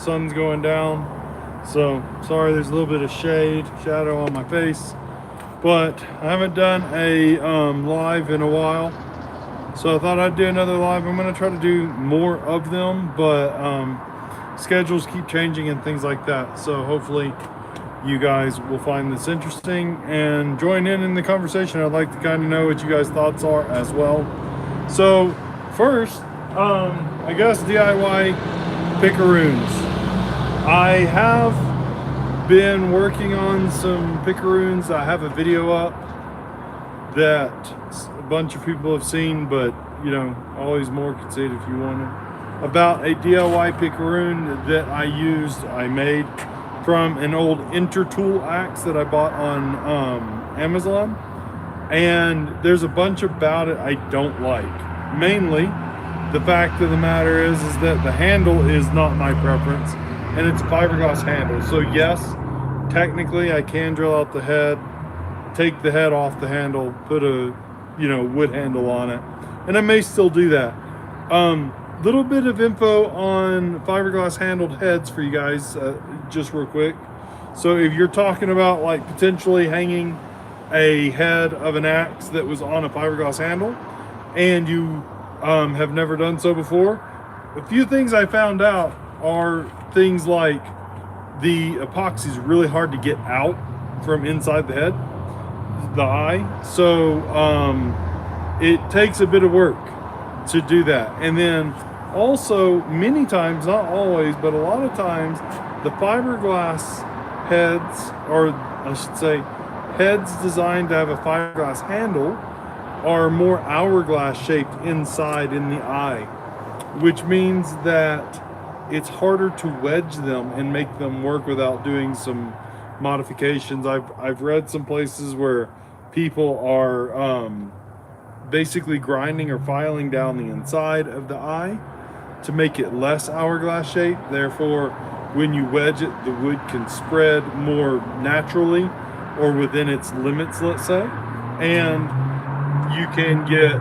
Sun's going down, so sorry there's a little bit of shadow on my face, but I haven't done a live in a while, so I thought I'd do another live. I'm going to try to do more of them, but schedules keep changing and things like that, so hopefully you guys will find this interesting and join in the conversation. I'd like to kind of know what you guys' thoughts are as well. So first, I guess DIY pickaroons. I have been working on some pickaroons. I have a video up that a bunch of people have seen, but you know, always more can see it if you want it. About a DIY pickaroon that I made from an old Intertool axe that I bought on Amazon, and there's a bunch about it I don't like. Mainly, the fact of the matter is that the handle is not my preference, and it's a fiberglass handle. So yes, technically I can drill out the head, take the head off the handle, put a wood handle on it, and I may still do that. Little bit of info on fiberglass handled heads for you guys, just real quick. So if you're talking about like potentially hanging a head of an axe that was on a fiberglass handle and you have never done so before, a few things I found out are things like the epoxy is really hard to get out from inside the head, the eye. So it takes a bit of work to do that. And then also, many times, not always, but a lot of times, the fiberglass heads, or I should say, heads designed to have a fiberglass handle, are more hourglass shaped inside in the eye, which means that it's harder to wedge them and make them work without doing some modifications. I've read some places where people are basically grinding or filing down the inside of the eye to make it less hourglass shaped. Therefore, when you wedge it, the wood can spread more naturally or within its limits, let's say, and you can get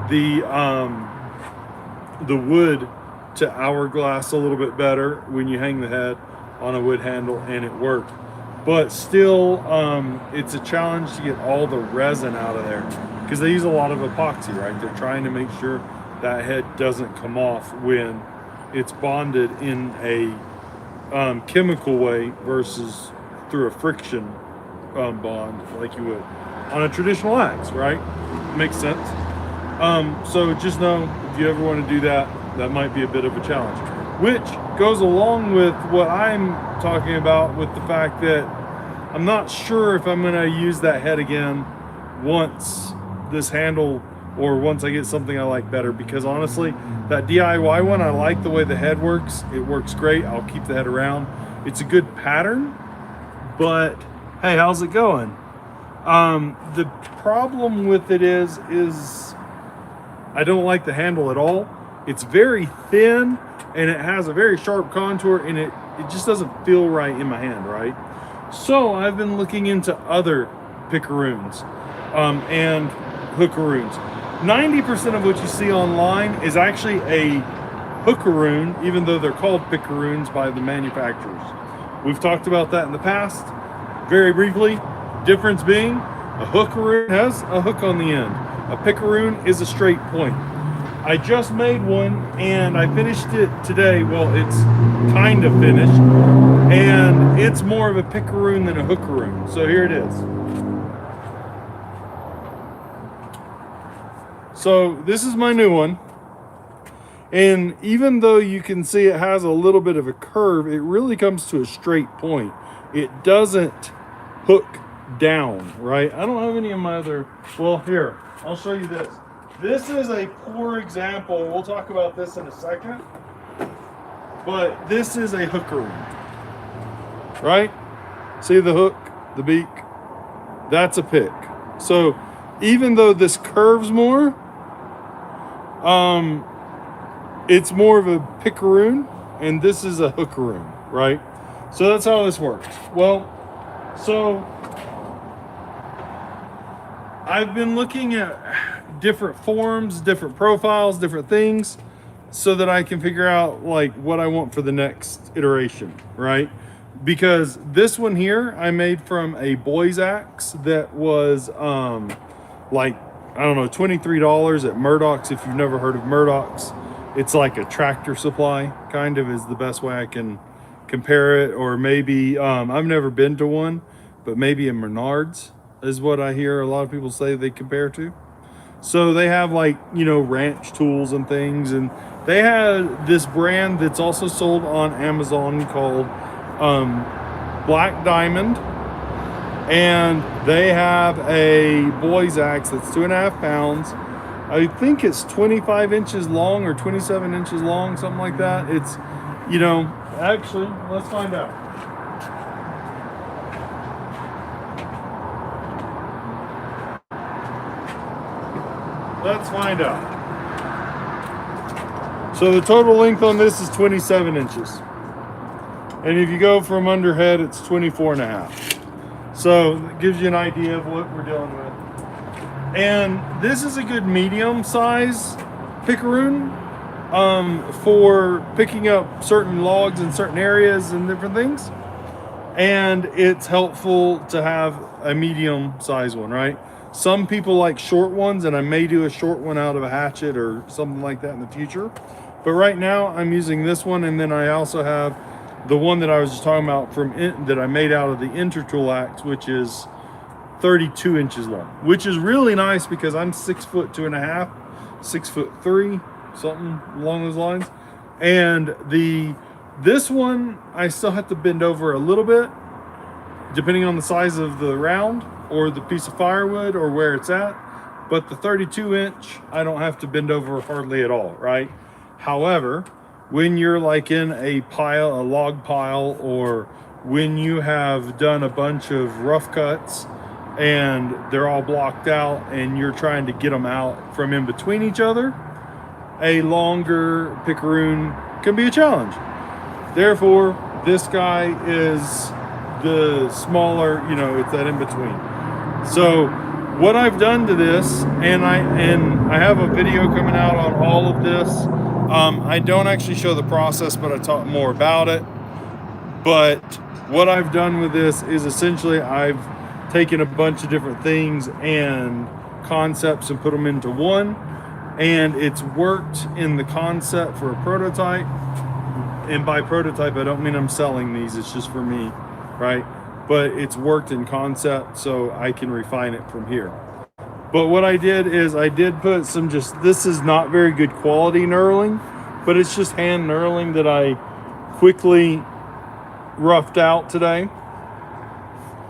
the wood to hourglass a little bit better when you hang the head on a wood handle, and it worked. But still, it's a challenge to get all the resin out of there because they use a lot of epoxy, right? They're trying to make sure that head doesn't come off when it's bonded in a chemical way versus through a friction bond like you would on a traditional axe, right? Makes sense. So just know if you ever want to do that, that might be a bit of a challenge, which goes along with what I'm talking about with the fact that I'm not sure if I'm going to use that head again once this handle, or once I get something I like better, because honestly, that DIY one, I like the way the head works. It works great. I'll keep the head around. It's a good pattern, but hey, how's it going? The problem with it is I don't like the handle at all. It's very thin and it has a very sharp contour, and it just doesn't feel right in my hand, right? So I've been looking into other pickaroons and hookaroons. 90% of what you see online is actually a hookaroon, even though they're called pickaroons by the manufacturers. We've talked about that in the past, very briefly. Difference being, a hookaroon has a hook on the end. A pickaroon is a straight point. I just made one and I finished it today. Well, it's kind of finished, and it's more of a pickaroon than a hookaroon. So here it is. So this is my new one, and even though you can see it has a little bit of a curve, it really comes to a straight point. It doesn't hook down, right? I don't have any of my other, well, here, I'll show you this. This is a poor example. We'll talk about this in a second, but this is a hookaroon, right? See the hook, the beak? That's a pick. So even though this curves more, it's more of a pickaroon, and this is a hookaroon, right? So that's how this works. Well, so I've been looking at different forms, different profiles, different things. so that I can figure out like what I want for the next iteration, right? Because this one here I made from a boy's axe that was like, I don't know, $23 at Murdoch's. If you've never heard of Murdoch's, it's like a Tractor Supply, kind of, is the best way I can compare it. Or maybe I've never been to one, but maybe a Menards is what I hear a lot of people say they compare to. So they have like, you know, ranch tools and things, and they had this brand that's also sold on Amazon called Black Diamond, and they have a boy's axe that's 2.5 pounds. I think it's 25 inches long or 27 inches long, something like that. It's, you know, actually, let's find out. Let's find out. So the total length on this is 27 inches. And if you go from underhead, it's 24.5. So it gives you an idea of what we're dealing with. And this is a good medium size picaroon for picking up certain logs in certain areas and different things. And it's helpful to have a medium size one, right? Some people like short ones, and I may do a short one out of a hatchet or something like that in the future. But right now I'm using this one, and then I also have the one that I was just talking about that I made out of the Intertool axe, which is 32 inches long, which is really nice because I'm 6'2.5", 6'3", something along those lines. And this one I still have to bend over a little bit, depending on the size of the round or the piece of firewood or where it's at. But the 32 inch, I don't have to bend over hardly at all, right? However, when you're like in a log pile, or when you have done a bunch of rough cuts and they're all blocked out and you're trying to get them out from in between each other, a longer picaroon can be a challenge. Therefore, this guy is the smaller, you know, it's that in between. So what I've done to this, and I have a video coming out on all of this. I don't actually show the process, but I talk more about it. But what I've done with this is essentially I've taken a bunch of different things and concepts and put them into one, and it's worked in the concept for a prototype. And by prototype, I don't mean I'm selling these, it's just for me, right? But it's worked in concept, so I can refine it from here. But what I did is I did put some this is not very good quality knurling, but it's just hand knurling that I quickly roughed out today,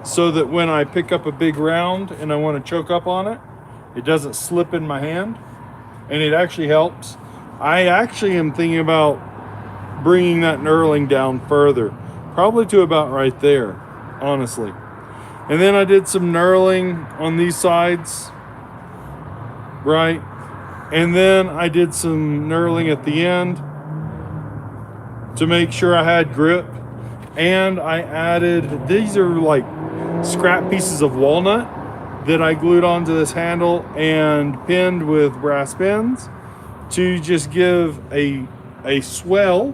so that when I pick up a big round and I want to choke up on it, it doesn't slip in my hand, and it actually helps. I actually am thinking about bringing that knurling down further, probably to about right there, honestly. And then I did some knurling on these sides, right? And then I did some knurling at the end to make sure I had grip. And I added, these are like scrap pieces of walnut that I glued onto this handle and pinned with brass pins to just give a swell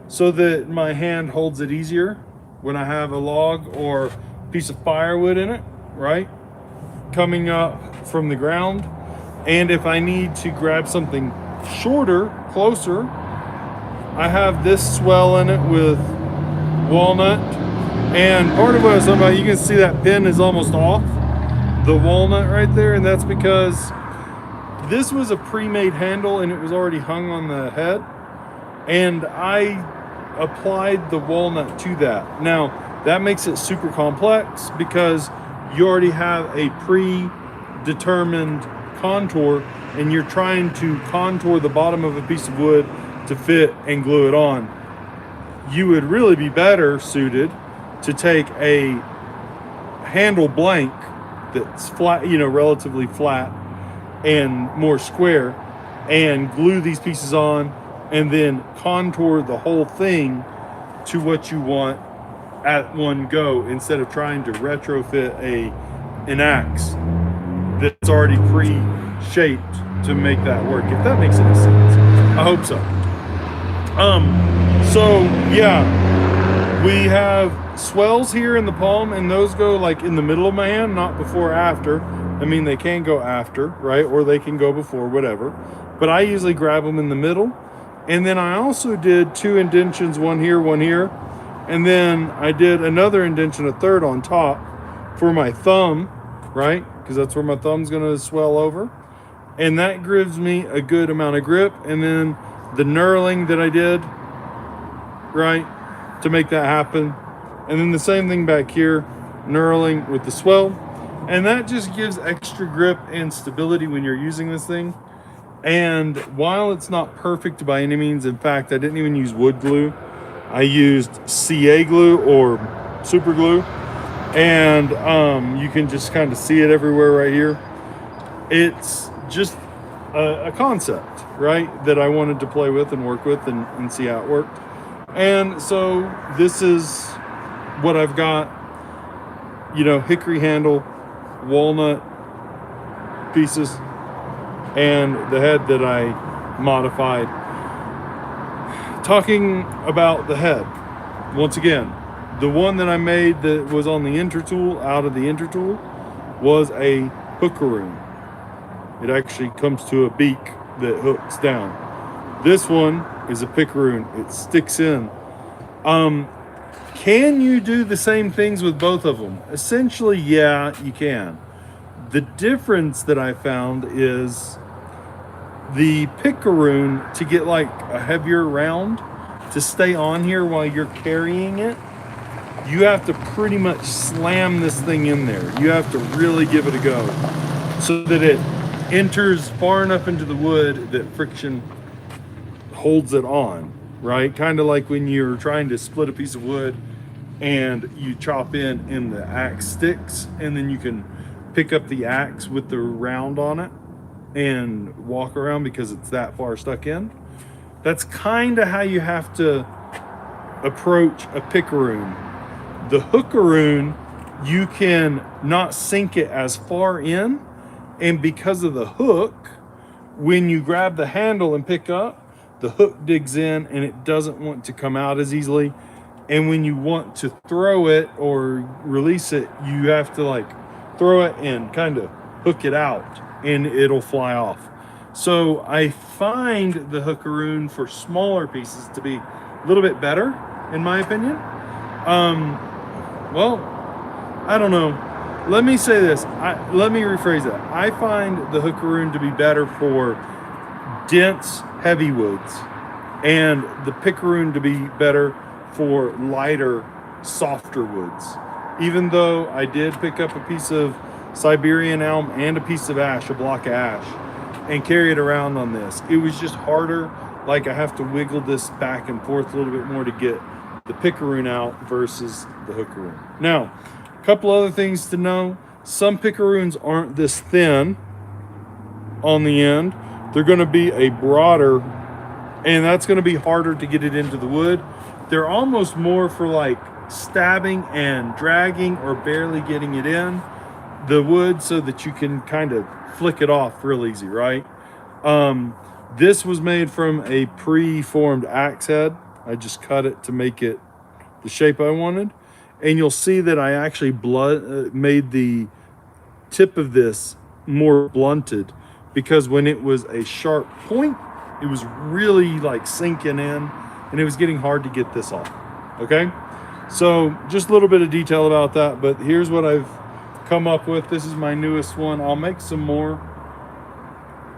so that my hand holds it easier when I have a log or piece of firewood in it, right? Coming up from the ground. And if I need to grab something shorter, closer, I have this swell in it with walnut. And part of what I was talking about, you can see that pin is almost off the walnut right there, and that's because this was a pre-made handle and it was already hung on the head, and I applied the walnut to that. Now that makes it super complex because you already have a predetermined contour and you're trying to contour the bottom of a piece of wood to fit and glue it on. You would really be better suited to take a handle blank that's flat, you know, relatively flat and more square, and glue these pieces on and then contour the whole thing to what you want at one go, instead of trying to retrofit an axe that's already pre-shaped to make that work, if that makes any sense. I hope so. So yeah, we have swells here in the palm, and those go like in the middle of my hand, not before or after. I mean, they can go after, right? Or they can go before, whatever. But I usually grab them in the middle. And then I also did 2 indentions, one here. And then I did another indentation, a third on top for my thumb, right? Because that's where my thumb's going to swell over. And that gives me a good amount of grip. And then the knurling that I did, right, to make that happen. And then the same thing back here, knurling with the swell. And that just gives extra grip and stability when you're using this thing. And while it's not perfect by any means, in fact, I didn't even use wood glue. I used CA glue or super glue. And you can just kind of see it everywhere right here. It's just a concept, right, that I wanted to play with and work with and see how it worked. And so this is what I've got, you know, hickory handle, walnut pieces, and the head that I modified. Talking about the head, once again, the one that I made that was on the intertool, out of the intertool, was a pickaroon. It actually comes to a beak that hooks down. This one is a pickaroon. It sticks in. Can you do the same things with both of them? Essentially, yeah, you can. The difference that I found is the picaroon, to get like a heavier round to stay on here while you're carrying it, you have to pretty much slam this thing in there. You have to really give it a go so that it enters far enough into the wood that friction holds it on, right? Kind of like when you're trying to split a piece of wood and you chop in and the axe sticks, and then you can pick up the axe with the round on it and walk around because it's that far stuck in. That's kind of how you have to approach a picaroon. The hookaroon, you can not sink it as far in, and because of the hook, when you grab the handle and pick up, the hook digs in and it doesn't want to come out as easily. And when you want to throw it or release it, you have to like throw it and kind of hook it out and it'll fly off. So I find the hookaroon for smaller pieces to be a little bit better, in my opinion. Well, I don't know. Let me say this. Let me rephrase that. I find the hookaroon to be better for dense, heavy woods, and the picaroon to be better for lighter, softer woods. Even though I did pick up a piece of Siberian elm and a piece of ash, a block of ash, and carry it around on this, it was just harder. Like I have to wiggle this back and forth a little bit more to get the picaroon out versus the hookaroon. Now, a couple other things to know. Some picaroons aren't this thin on the end. They're going to be a broader, and that's going to be harder to get it into the wood. They're almost more for like stabbing and dragging or barely getting it in the wood so that you can kind of flick it off real easy, right? This was made from a pre-formed axe head. I just cut it to make it the shape I wanted. And you'll see that I actually made the tip of this more blunted, because when it was a sharp point, it was really like sinking in and it was getting hard to get this off. Okay, so just a little bit of detail about that, but here's what I've come up with. This is my newest one. I'll make some more,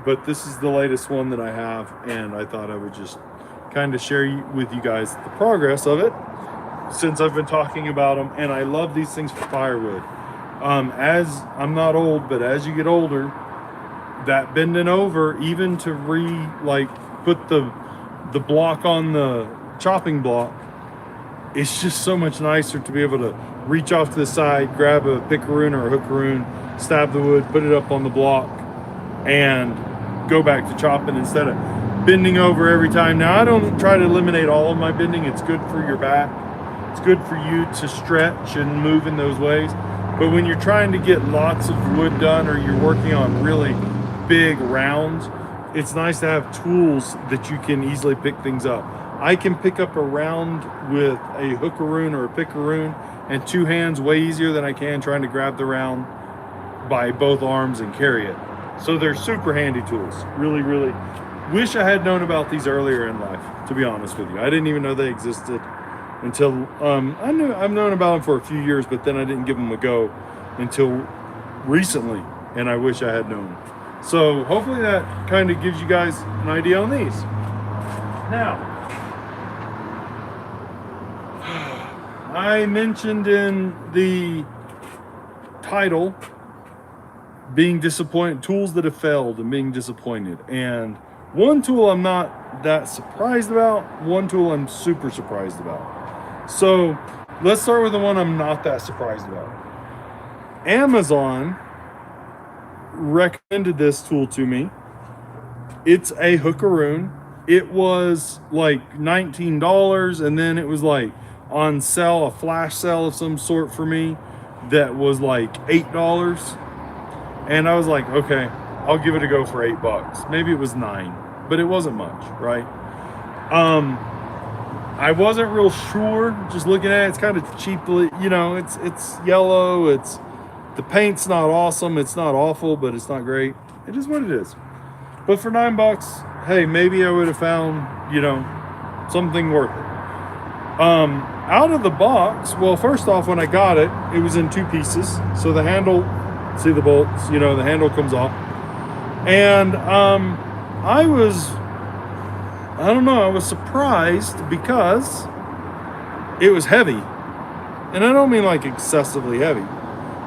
but this is the latest one that I have, and I thought I would just kind of share with you guys the progress of it since I've been talking about them. And I love these things for firewood. As I'm not old, but as you get older, that bending over, even to put the block on the chopping block, it's just so much nicer to be able to reach off to the side, grab a picaroon or a hookaroon, stab the wood, put it up on the block, and go back to chopping instead of bending over every time. Now, I don't try to eliminate all of my bending. It's good for your back. It's good for you to stretch and move in those ways. But when you're trying to get lots of wood done, or you're working on really big rounds, it's nice to have tools that you can easily pick things up. I can pick up a round with a hookaroon or a pickaroon and two hands way easier than I can trying to grab the round by both arms and carry it. So they're super handy tools. Really, really wish I had known about these earlier in life, to be honest with you. I didn't even know they existed until I've known about them for a few years, but then I didn't give them a go until recently, and I wish I had known. So hopefully that kind of gives you guys an idea on these. Now, I mentioned in the title being disappointed, tools that have failed and being disappointed. And one tool I'm not that surprised about, one tool I'm super surprised about. So let's start with the one I'm not that surprised about. Amazon recommended this tool to me. It's a hookaroon. It was like $19, and then it was like on sale, a flash sale of some sort for me that was like $8. And I was like, okay, I'll give it a go for $8. Maybe it was $9, but it wasn't much, right? I wasn't real sure. Just looking at it, it's kind of cheap. You know, it's yellow. It's the paint's not awesome. It's not awful, but it's not great. It is what it is. But for $9, hey, maybe I would have found, you know, something worth it. Out of the box, well, first off, when I got it, it was in two pieces. So the handle, see the bolts, you know, the handle comes off. And I was surprised because it was heavy. And I don't mean like excessively heavy,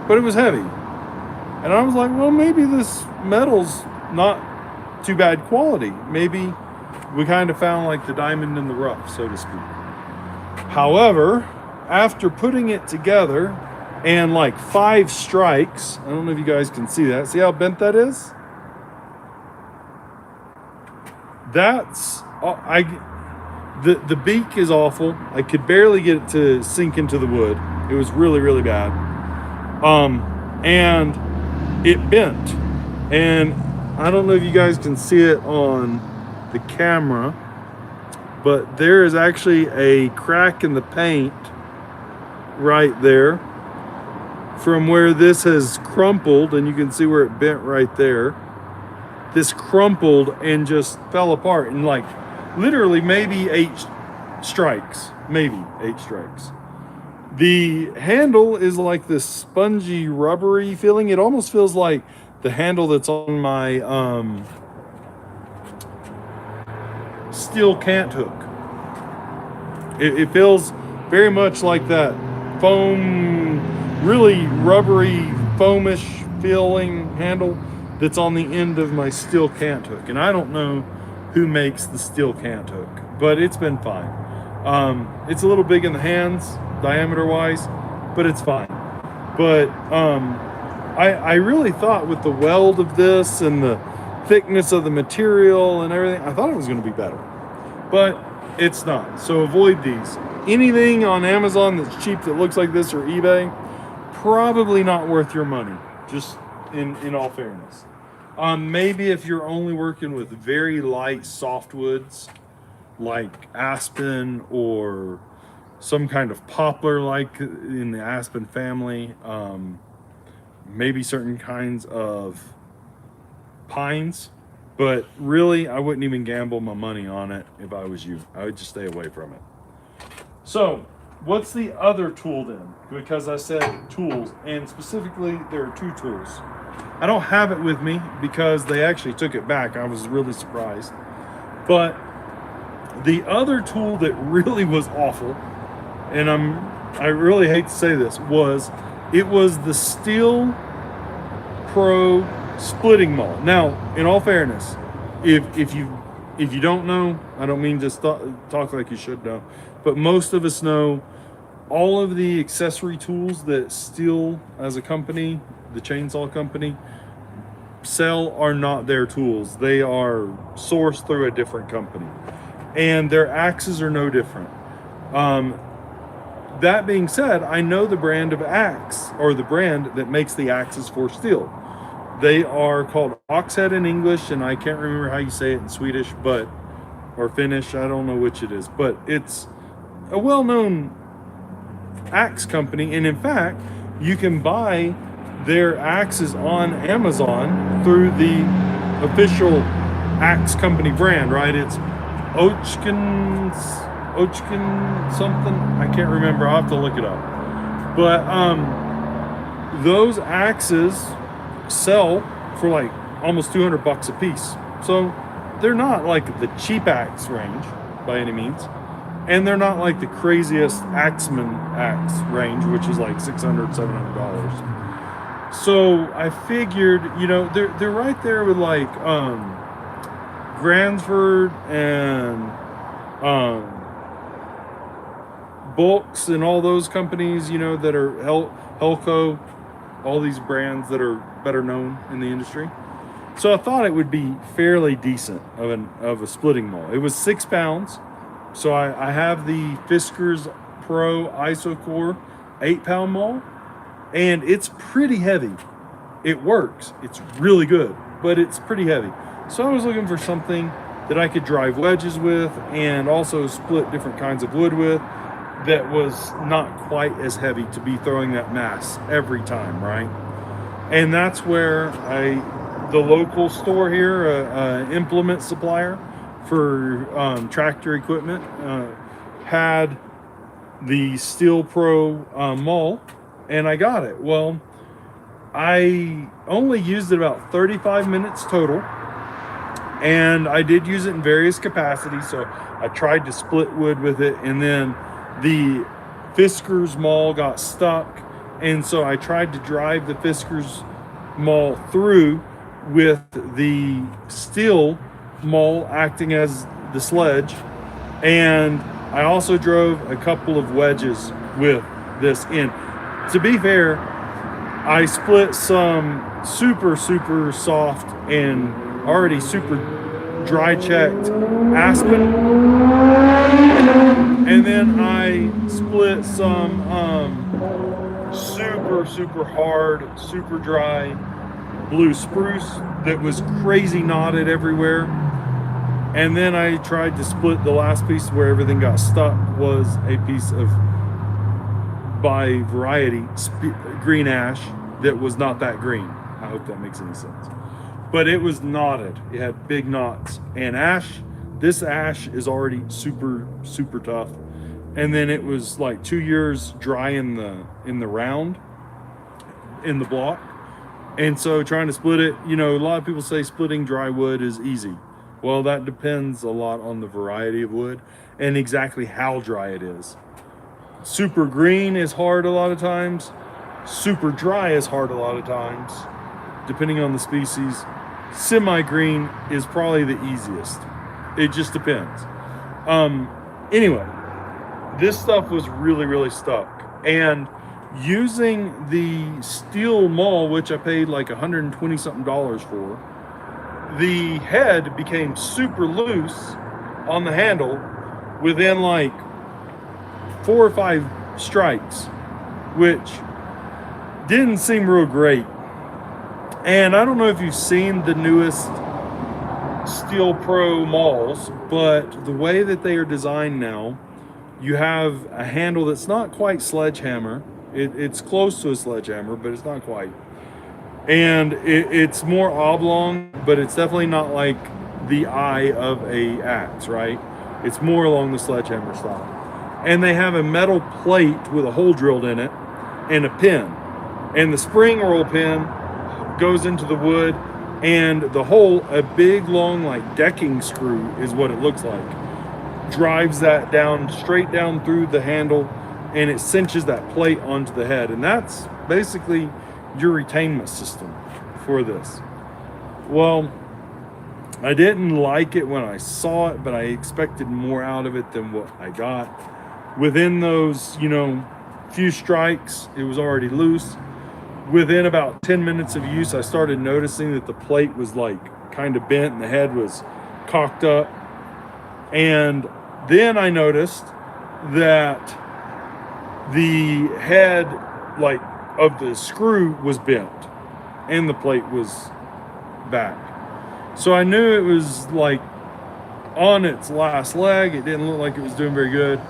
but it was heavy. And I was like, well, maybe this metal's not too bad quality. Maybe we kind of found like the diamond in the rough, so to speak. However, after putting it together and like 5 strikes, I don't know if you guys can see that. See how bent that is? That's the beak is awful. I could barely get it to sink into the wood. It was really, really bad. And it bent. And I don't know if you guys can see it on the camera, but there is actually a crack in the paint right there from where this has crumpled, and you can see where it bent right there. This crumpled and just fell apart in like literally maybe 8 strikes. The handle is like this spongy, rubbery feeling. It almost feels like the handle that's on my Stihl cant hook. It feels very much like that foam, really rubbery, foamish feeling handle that's on the end of my Stihl cant hook. And I don't know who makes the Stihl cant hook, but it's been fine. It's a little big in the hands, diameter wise, but it's fine. But I really thought with the weld of this and the thickness of the material and everything, I thought it was going to be better, but it's not. So avoid these. Anything on Amazon that's cheap that looks like this or eBay, probably not worth your money, just in all fairness. Maybe if you're only working with very light softwoods like aspen or some kind of poplar like in the aspen family, maybe certain kinds of pines, but really I wouldn't even gamble my money on it if I was you. I would just stay away from it. So what's the other tool then? Because I said tools, and specifically there are 2 tools. I don't have it with me because they actually took it back. I was really surprised. But the other tool that really was awful, and I really hate to say this, was the Stihl Pro splitting maul. Now, in all fairness, if you don't know, I don't mean to talk like you should know, but most of us know all of the accessory tools that Stihl as a company, the chainsaw company, sell are not their tools. They are sourced through a different company, and their axes are no different. That being said, I know the brand of axe, or the brand that makes the axes for Stihl. They are called Oxhead in English, and I can't remember how you say it in Swedish, but or finish. I don't know which it is, but it's a well-known axe company, and in fact, you can buy their axes on Amazon through the official axe company brand, right? It's Ochkin something. I can't remember. I'll have to look it up. But those axes sell for like almost $200 a piece. So they're not like the cheap axe range by any means. And they're not like the craziest axeman axe range, which is like $600, $700. So I figured, you know, they're right there with like Gransford and Bulks and all those companies, you know, that are Helco, all these brands that are better known in the industry. So I thought it would be fairly decent of a splitting maul. It was 6 pounds. So I have the Fiskars Pro Isocore 8-pound maul, and it's pretty heavy. It works. It's really good, but it's pretty heavy. So I was looking for something that I could drive wedges with and also split different kinds of wood with that was not quite as heavy to be throwing that mass every time, right? And that's where the local store here, implement supplier for tractor equipment, had the Stihl Pro maul, and I got it. Well, I only used it about 35 minutes total, and I did use it in various capacities. So I tried to split wood with it, and then the Fiskars maul got stuck, and so I tried to drive the Fiskars maul through with the Stihl maul acting as the sledge, and I also drove a couple of wedges with this in. To be fair, I split some super soft and already super dry checked aspen, and then I split some super hard, super dry blue spruce that was crazy knotted everywhere. And then I tried to split the last piece where everything got stuck was a piece of, by variety, green ash that was not that green. I hope that makes any sense. But it was knotted. It had big knots. And ash, this ash is already super tough. And then it was like 2 years dry in the round, in the block. And so trying to split it, you know, a lot of people say splitting dry wood is easy. Well, that depends a lot on the variety of wood and exactly how dry it is. Super green is hard a lot of times. Super dry is hard a lot of times, depending on the species. Semi-green is probably the easiest. It just depends. Anyway, this stuff was really stuck. And using the Stihl maul, which I paid like $120 something for, the head became super loose on the handle within like 4 or 5 strikes, which didn't seem real great. And I don't know if you've seen the newest Stihl Pro mauls, but the way that they are designed now, you have a handle that's not quite sledgehammer. It's close to a sledgehammer, but it's not quite. And it's more oblong, but it's definitely not like the eye of a axe, right? It's more along the sledgehammer style. And they have a metal plate with a hole drilled in it and a pin. And the spring roll pin goes into the wood, and the hole, a big long like decking screw is what it looks like, drives that down, straight down through the handle, and it cinches that plate onto the head. And that's basically your retainment system for this. Well, I didn't like it when I saw it, but I expected more out of it than what I got. Within those, you know, few strikes, it was already loose. Within about 10 minutes of use, I started noticing that the plate was like kind of bent and the head was cocked up. And then I noticed that the head, like, of the screw was bent and the plate was back. So I knew it was like on its last leg. It didn't look like it was doing very good.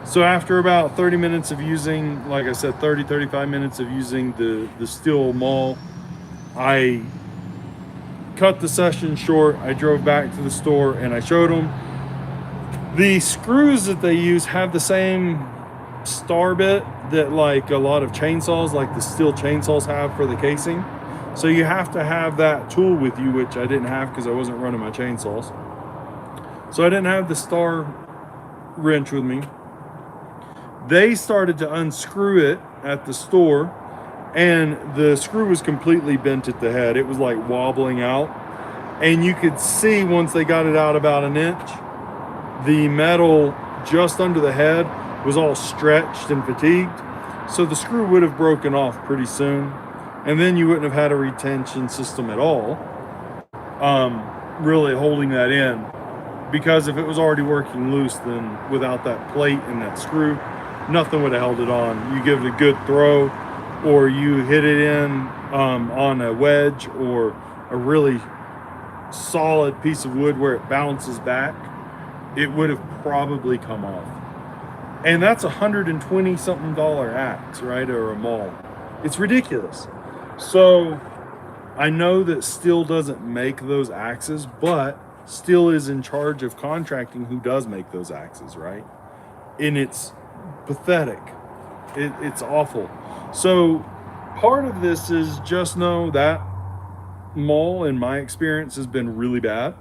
So after about 30 minutes of using, like I said, 35 minutes of using the Stihl maul, I cut the session short. I drove back to the store and I showed them. The screws that they use have the same star bit that like a lot of chainsaws, like the Stihl chainsaws, have for the casing. So you have to have that tool with you, which I didn't have because I wasn't running my chainsaws. So I didn't have the star wrench with me. They started to unscrew it at the store, and the screw was completely bent at the head. It was like wobbling out, and you could see once they got it out about an inch, the metal just under the head was all stretched and fatigued. So the screw would have broken off pretty soon, and then you wouldn't have had a retention system at all, really holding that in. Because if it was already working loose, then without that plate and that screw, nothing would have held it on. You give it a good throw, or you hit it in on a wedge or a really solid piece of wood where it bounces back, it would have probably come off. And that's $120 something axe, right? Or a maul. It's ridiculous. So I know that Stihl doesn't make those axes, but Stihl is in charge of contracting who does make those axes, right? And it's pathetic. It's awful. So part of this is just know that maul, in my experience, has been really bad.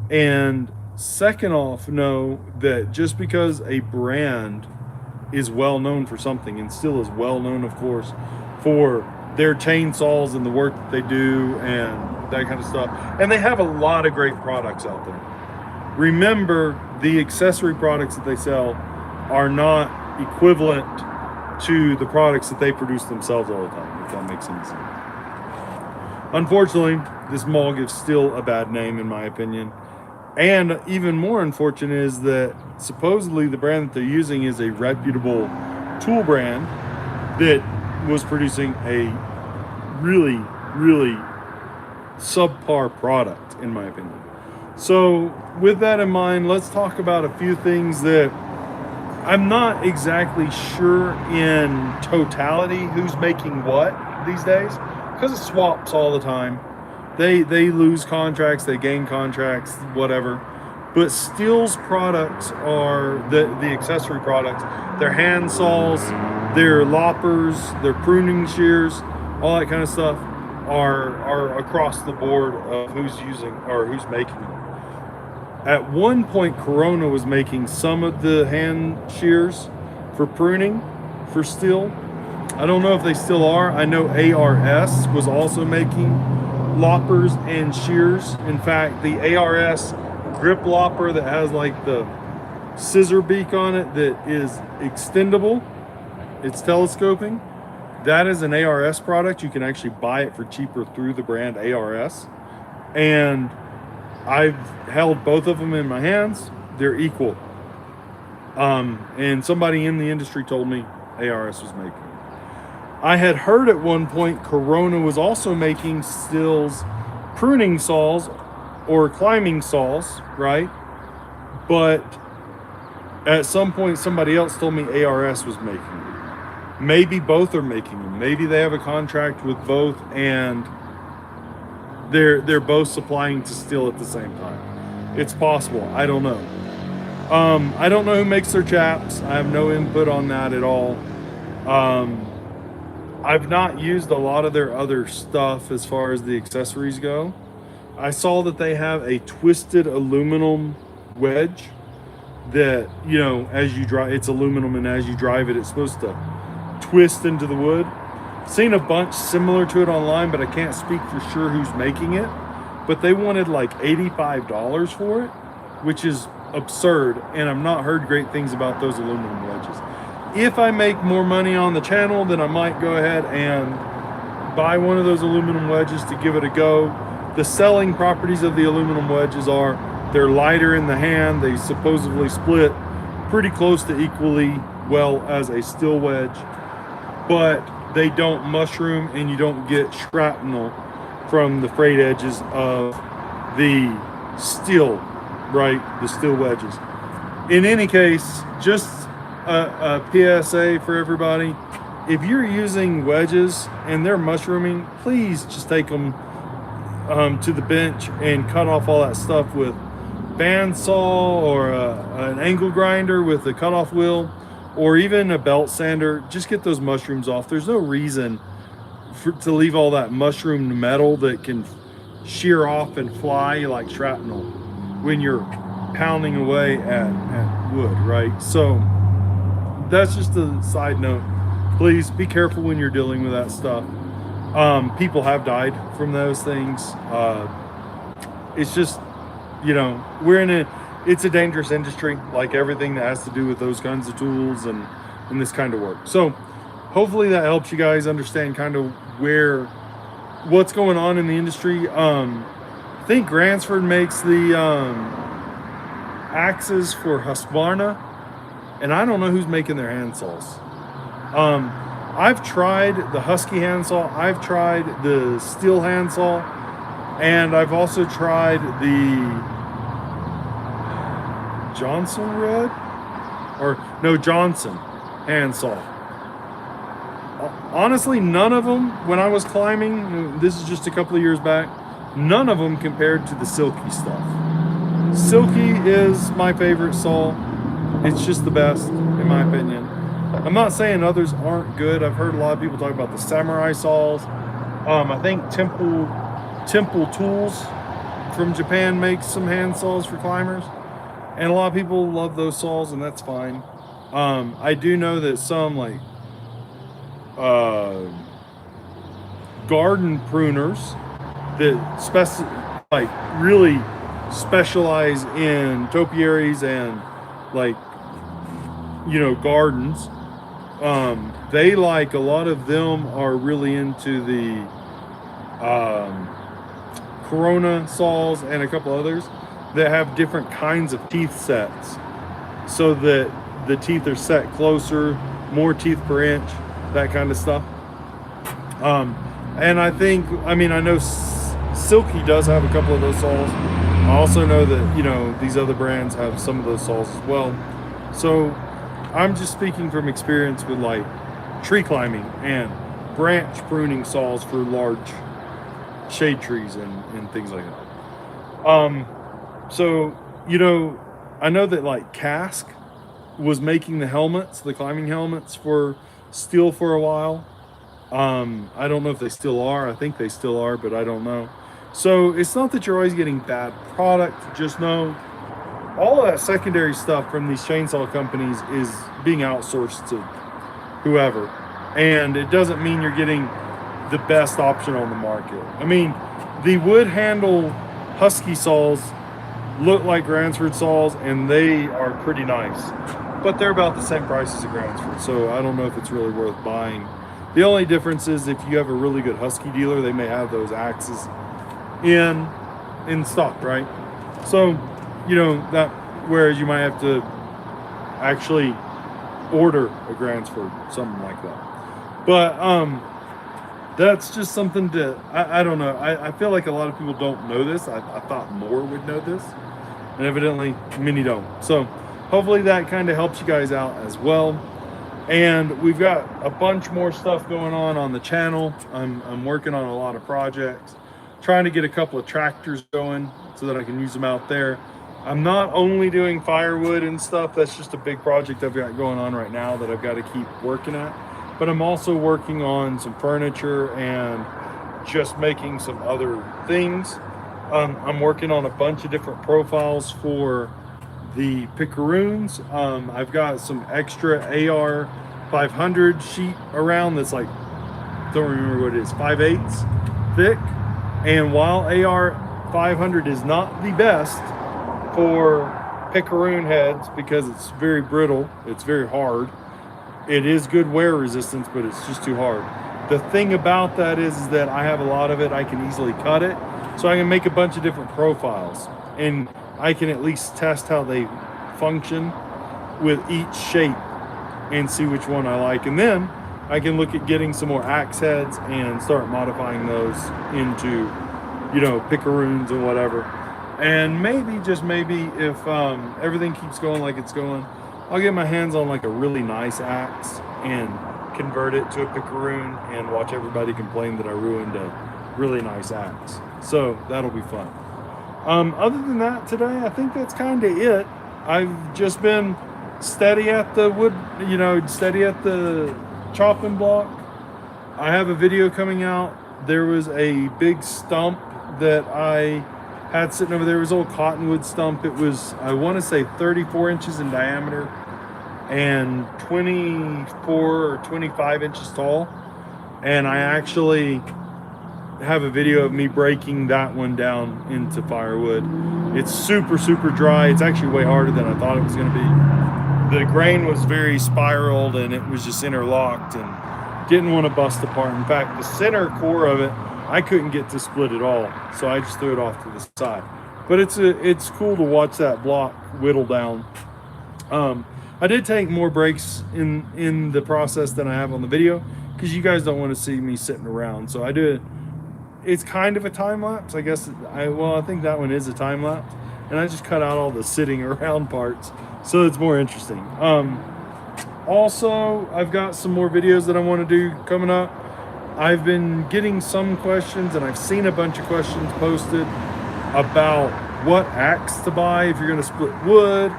And second off, know that just because a brand is well known for something, and Stihl is well known, of course, for their chainsaws and the work that they do and that kind of stuff. And they have a lot of great products out there. Remember, the accessory products that they sell are not equivalent to the products that they produce themselves all the time, if that makes any sense. Unfortunately, this maul gives Stihl a bad name, in my opinion. And even more unfortunate is that supposedly the brand that they're using is a reputable tool brand that was producing a really, really subpar product, in my opinion. So with that in mind, let's talk about a few things that I'm not exactly sure in totality who's making what these days, because it swaps all the time. They lose contracts, they gain contracts, whatever. But Stihl's products are the accessory products. Their hand saws, their loppers, their pruning shears, all that kind of stuff are across the board of who's using or who's making them. At one point, Corona was making some of the hand shears for pruning for Stihl. I don't know if they still are. I know ARS was also making loppers and shears. In fact, the ARS grip lopper that has like the scissor beak on it that is extendable, it's telescoping, that is an ARS product. You can actually buy it for cheaper through the brand ARS. And I've held both of them in my hands. They're equal. And somebody in the industry told me ARS was making them. I had heard at one point Corona was also making Stihl's pruning saws or climbing saws, right? But at some point somebody else told me ARS was making them. Maybe both are making them. Maybe they have a contract with both and they're both supplying to Stihl at the same time. It's possible. I don't know. I don't know who makes their chaps. I have no input on that at all. I've not used a lot of their other stuff as far as the accessories go. I saw that they have a twisted aluminum wedge that, you know, as you drive, it's aluminum, and as you drive it, it's supposed to twist into the wood. Seen a bunch similar to it online, but I can't speak for sure who's making it. But they wanted like $85 for it, which is absurd, and I've not heard great things about those aluminum wedges. If I make more money on the channel, then I might go ahead and buy one of those aluminum wedges to give it a go. The selling properties of the aluminum wedges are they're lighter in the hand. They supposedly split pretty close to equally well as a Stihl wedge, but they don't mushroom and you don't get shrapnel from the frayed edges of the Stihl right? The Stihl wedges. In any case, just a PSA for everybody. If you're using wedges and they're mushrooming, please just take them to the bench and cut off all that stuff with bandsaw or an angle grinder with a cutoff wheel, or even a belt sander. Just get those mushrooms off. There's no reason to leave all that mushroomed metal that can shear off and fly like shrapnel when you're pounding away at wood, right? So that's just a side note. Please be careful when you're dealing with that stuff. People have died from those things. It's just, you know, it's a dangerous industry, like everything that has to do with those kinds of tools and this kind of work. So hopefully that helps you guys understand kind of what's going on in the industry. I think Gransford makes the axes for Husqvarna, and I don't know who's making their handsaws. I've tried the Husky handsaw, I've tried the Stihl handsaw, and I've also tried the Johnson handsaw. Honestly, none of them, when I was climbing, this is just a couple of years back, none of them compared to the Silky stuff. Silky is my favorite saw. It's just the best, in my opinion. I'm not saying others aren't good. I've heard a lot of people talk about the samurai saws. I think Temple Tools from Japan makes some hand saws for climbers, and a lot of people love those saws, and that's fine. I do know that some like garden pruners that really specialize in topiaries and, like, you know, gardens. They, like, a lot of them are really into the Corona saws and a couple others that have different kinds of teeth sets, so that the teeth are set closer, more teeth per inch, that kind of stuff. And I know Silky does have a couple of those saws. I also know that, you know, these other brands have some of those saws as well. So I'm just speaking from experience with, like, tree climbing and branch pruning saws for large shade trees and things like that. So, you know, I know that, like, Cask was making the helmets, the climbing helmets for Stihl for a while. I don't know if they still are. I think they still are, but I don't know. So it's not that you're always getting bad product. Just know all of that secondary stuff from these chainsaw companies is being outsourced to whoever. And it doesn't mean you're getting the best option on the market. I mean, the wood handle Husky saws look like Gransford saws, and they are pretty nice, but they're about the same price as a Gransford, so I don't know if it's really worth buying. The only difference is if you have a really good Husky dealer, they may have those axes in stock, right? So, you know, that, whereas you might have to actually order a Gransford, something like that. But that's just something to, I don't know. I feel like a lot of people don't know this. I thought more would know this, and evidently many don't. So hopefully that kind of helps you guys out as well. And we've got a bunch more stuff going on the channel. I'm working on a lot of projects, trying to get a couple of tractors going so that I can use them out there. I'm not only doing firewood and stuff. That's just a big project I've got going on right now that I've got to keep working at. But I'm also working on some furniture and just making some other things. I'm working on a bunch of different profiles for the picaroons. I've got some extra AR 500 sheet around that's like, don't remember what it is, 5/8 thick. And while AR 500 is not the best for picaroon heads because it's very brittle, it's very hard, it is good wear resistance, but it's just too hard. The thing about that is that I have a lot of it. I can easily cut it, so I can make a bunch of different profiles, and I can at least test how they function with each shape and see which one I like. And then I can look at getting some more axe heads and start modifying those into, you know, picaroons and whatever. And maybe, just maybe, if everything keeps going like it's going, I'll get my hands on like a really nice axe and convert it to a picaroon and watch everybody complain that I ruined a really nice axe. So that'll be fun. Other than that, today, I think that's kind of it. I've just been steady at the wood, steady at the chopping block. I have a video coming out. There was a big stump that I had sitting over there. It was an old cottonwood stump. It was, I want to say, 34 inches in diameter and 24 or 25 inches tall. And I actually have a video of me breaking that one down into firewood. It's super, super dry. It's actually way harder than I thought it was going to be. The grain was very spiraled and it was just interlocked and didn't want to bust apart. In fact, the center core of it, I couldn't get to split at all, so I just threw it off to the side. But it's cool to watch that block whittle down. I did take more breaks in the process than I have on the video because you guys don't want to see me sitting around. So I do. It's kind of a time lapse, I guess. I think that one is a time lapse, and I just cut out all the sitting around parts, so it's more interesting. Also, I've got some more videos that I want to do coming up. I've been getting some questions, and I've seen a bunch of questions posted about what axe to buy if you're going to split wood.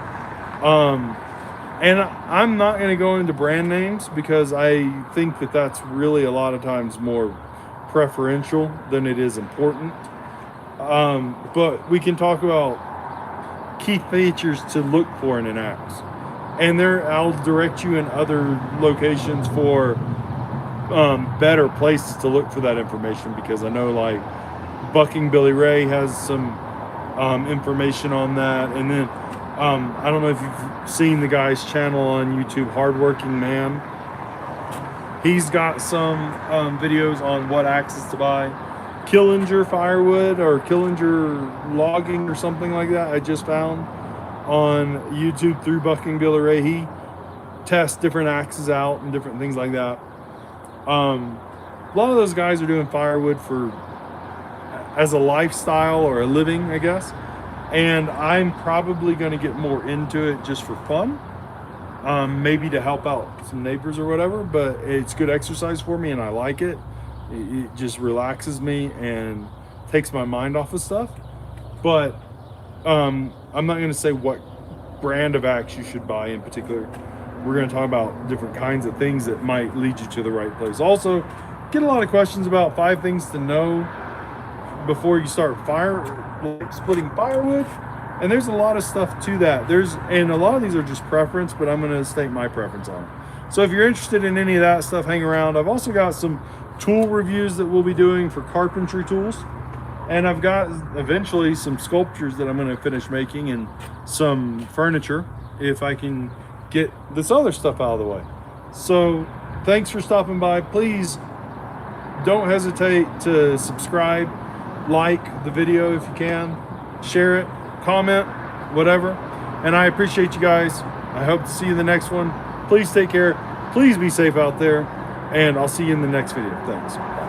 And I'm not going to go into brand names because I think that that's really a lot of times more preferential than it is important. But we can talk about key features to look for in an axe. And I'll direct you in other locations for better places to look for that information, because I know like Bucking Billy Ray has some information on that. And then I don't know if you've seen the guy's channel on YouTube, Hardworking Man. He's got some videos on what axes to buy. Killinger Firewood or Killinger Logging or something like that, I just found on YouTube through Bucking Billy Ray. He tests different axes out and different things like that. A lot of those guys are doing firewood as a lifestyle or a living, I guess. And I'm probably going to get more into it just for fun. Maybe to help out some neighbors or whatever, but it's good exercise for me and I like it. It just relaxes me and takes my mind off of stuff. But I'm not going to say what brand of axe you should buy in particular. We're going to talk about different kinds of things that might lead you to the right place. Also, get a lot of questions about 5 things to know before you start splitting firewood. And there's a lot of stuff to that. And a lot of these are just preference, but I'm going to state my preference on it. So if you're interested in any of that stuff, hang around. I've also got some tool reviews that we'll be doing for carpentry tools. And I've got eventually some sculptures that I'm going to finish making and some furniture if I can get this other stuff out of the way. So thanks for stopping by. Please don't hesitate to subscribe, like the video if you can, share it, comment, whatever. And I appreciate you guys. I hope to see you in the next one. Please take care. Please be safe out there. And I'll see you in the next video. Thanks.